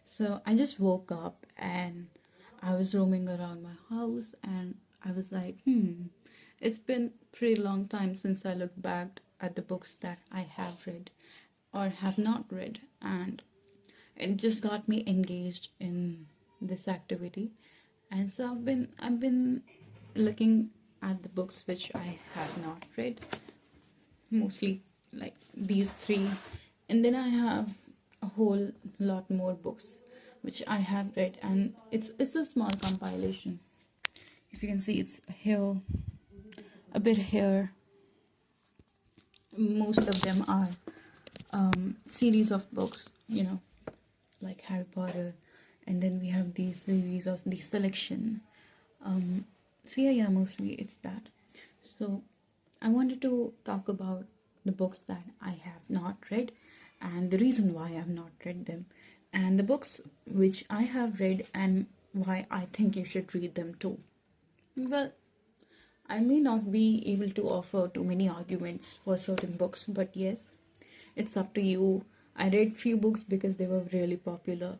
So I just woke up and I was roaming around my house and I was like, it's been pretty long time since I looked back at the books that I have read or have not read, and it just got me engaged in this activity. And so I've been looking at the books which I have not read, mostly like these three, and then I have a whole lot more books which I have read, and it's a small compilation. If you can see, it's here, a bit here. Most of them are series of books, like Harry Potter, and then we have the series of the selection. So yeah, mostly it's that. So I wanted to talk about the books that I have not read and the reason why I have not read them, and the books which I have read and why I think you should read them too. Well, I may not be able to offer too many arguments for certain books, but yes, it's up to you. I read few books because they were really popular,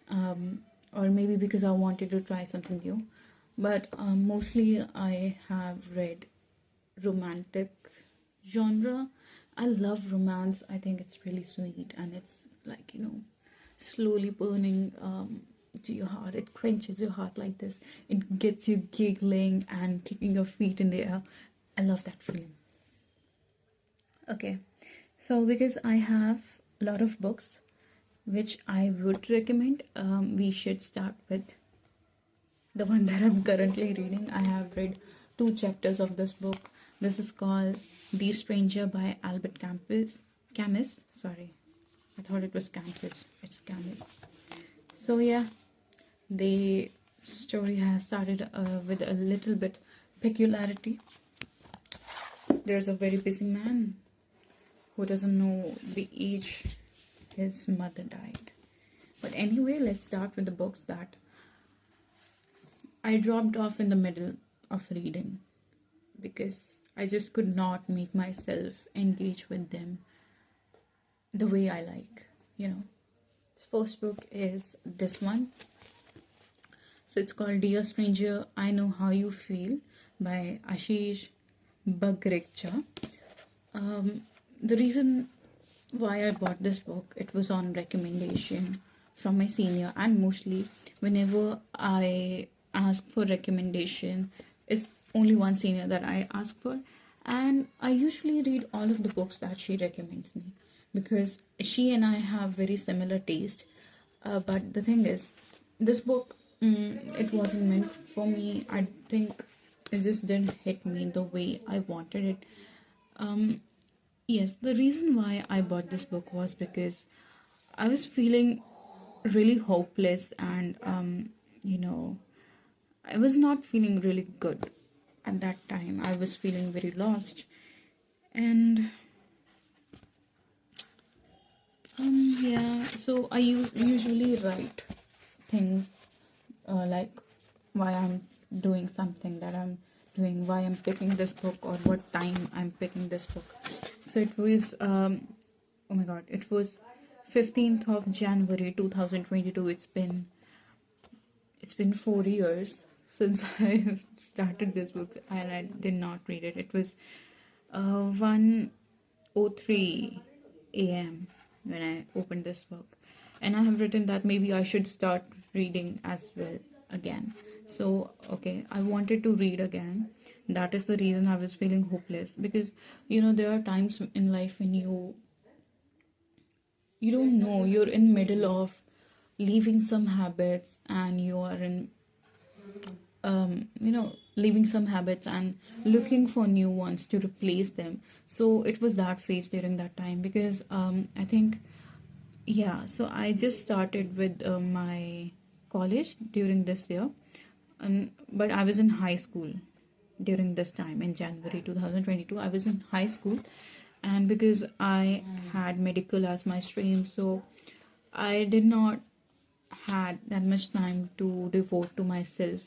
or maybe because I wanted to try something new. But mostly, I have read romantic genre. I love romance. I think it's really sweet and it's like, slowly burning to your heart. It quenches your heart like this. It gets you giggling and kicking your feet in the air. I love that feeling. Okay, so because I have a lot of books which I would recommend, we should start with the one that I'm currently reading. I have read two chapters of this book. This is called The Stranger by Albert Campus. Camus. Sorry, I thought it was Campus. It's Camus. So yeah, the story has started with a little bit peculiarity. There's a very busy man who doesn't know the age his mother died. But anyway, let's start with the books that I dropped off in the middle of reading because I just could not make myself engage with them the way I like, First book is this one. So it's called Dear Stranger, I Know How You Feel by Ashish Bagrekcha. The reason why I bought this book, it was on recommendation from my senior, and mostly whenever I ask for recommendation, it's only one senior that I ask for, and I usually read all of the books that she recommends me because she and I have very similar taste. But the thing is, this book, it wasn't meant for me. I think it just didn't hit me the way I wanted it. Yes, the reason why I bought this book was because I was feeling really hopeless, and I was not feeling really good at that time. I was feeling very lost, and yeah. So I usually write things like why I'm doing something that I'm doing, why I'm picking this book, or what time I'm picking this book. So it was oh my god, it was 15th of January 2022. It's been 4 years since I started this book and I did not read it. It was 1:03 a.m. when I opened this book, and I have written that maybe I should start reading as well again. So okay, I wanted to read again. That is the reason I was feeling hopeless, because there are times in life when you don't know, you're in middle of leaving some habits, and you are in leaving some habits and looking for new ones to replace them. So it was that phase during that time, because I think, yeah, so I just started with my college during this year, but I was in high school during this time. In January 2022, I was in high school, and because I had medical as my stream, so I did not had that much time to devote to myself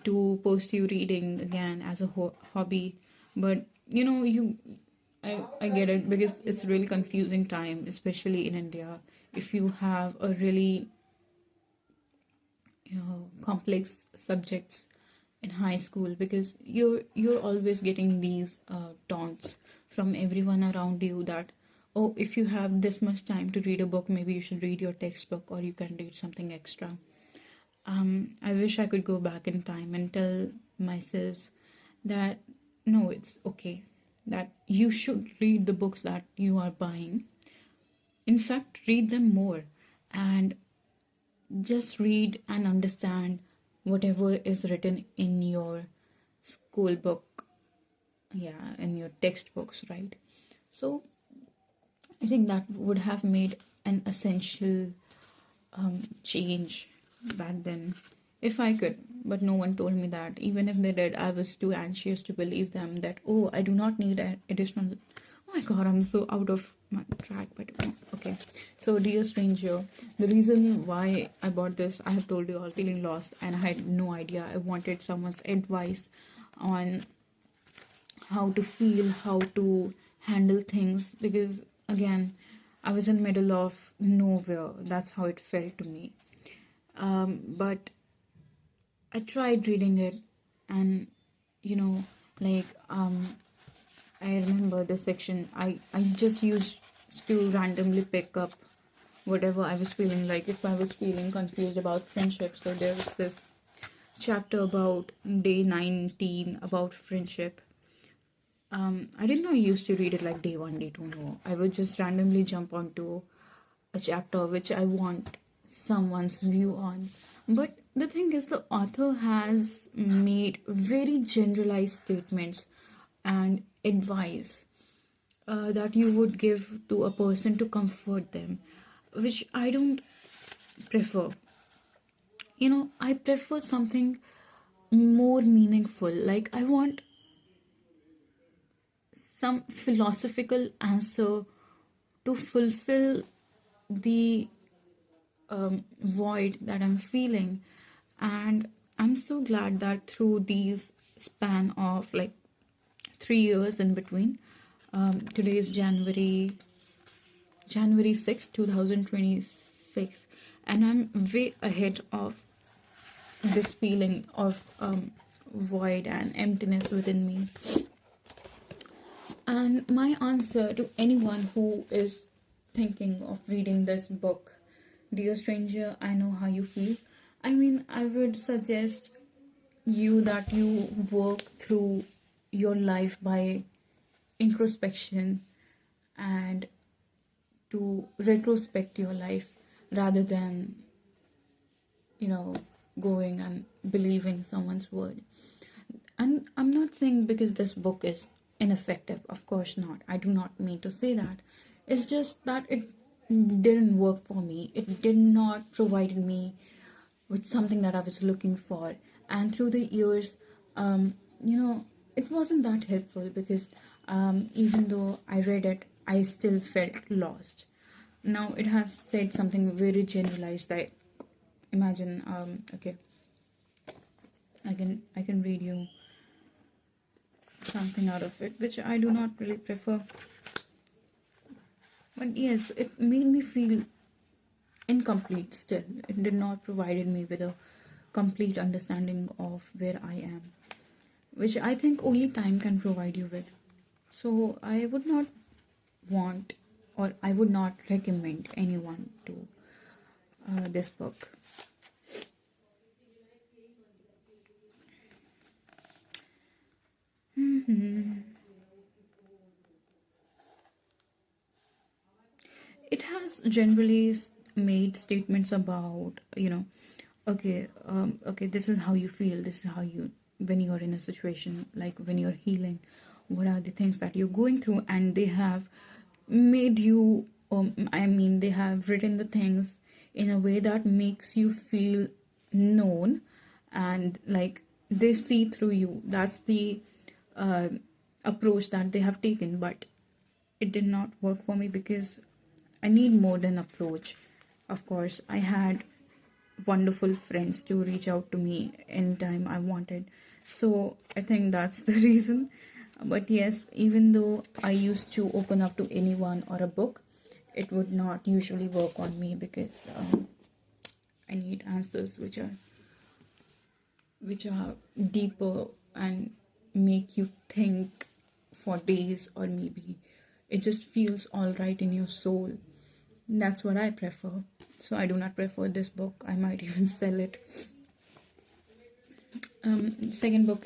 to pursue reading again as a hobby. But I get it, because it's really confusing time, especially in India. If you have a really complex subjects in high school, because you're always getting these taunts from everyone around you that, oh, if you have this much time to read a book, maybe you should read your textbook, or you can read something extra. I wish I could go back in time and tell myself that no, it's okay, that you should read the books that you are buying. In fact, read them more, and just read and understand whatever is written in your school book, yeah, in your textbooks, right? So I think that would have made an essential change back then if I could. But no one told me that. Even if they did, I was too anxious to believe them that, oh, I do not need an additional. Oh my god, I'm so out of my track. But okay. So, dear stranger, the reason why I bought this, I have told you, I was feeling lost and I had no idea. I wanted someone's advice on how to feel, how to handle things, because again, I was in middle of nowhere. That's how it felt to me. But I tried reading it, and you know, like I remember the section. I just used to randomly pick up whatever I was feeling like. If I was feeling confused about friendship, so there was this chapter about day 19 about friendship. I didn't know I used to read it like day one, day two. No, I would just randomly jump onto a chapter which I want someone's view on. But the thing is, the author has made very generalized statements and advice that you would give to a person to comfort them, which I don't prefer. I prefer something more meaningful. Like, I want some philosophical answer to fulfill the void that I'm feeling. And I'm so glad that through these span of like 3 years in between, today is January 6th, 2026, and I'm way ahead of this feeling of void and emptiness within me. And my answer to anyone who is thinking of reading this book, dear stranger, I know how you feel. I mean, I would suggest you that you work through your life by introspection and to retrospect your life rather than, going and believing someone's word. And I'm not saying because this book is ineffective, of course not. I do not mean to say that. It's just that it didn't work for me. It did not provide me with something that I was looking for. And through the years, it wasn't that helpful because even though I read it, I still felt lost. Now it has said something very generalized. I imagine. Okay, I can read you something out of it, which I do not really prefer. But yes, it made me feel incomplete still. It did not provide me with a complete understanding of where I am, which I think only time can provide you with. So I would not want, or I would not recommend anyone to this book. It has generally made statements about, okay, this is how you feel, this is how you, when you're in a situation, like when you're healing, what are the things that you're going through, and they have made you, they have written the things in a way that makes you feel known, and like they see through you. That's the uh, approach that they have taken, but it did not work for me because I need more than approach. Of course, I had wonderful friends to reach out to me anytime I wanted. So I think that's the reason. But yes, even though I used to open up to anyone or a book, it would not usually work on me because I need answers which are which are deeper and make you think for days, or maybe it just feels all right in your soul. That's what I prefer. So I do not prefer this book. I might even sell it. Second book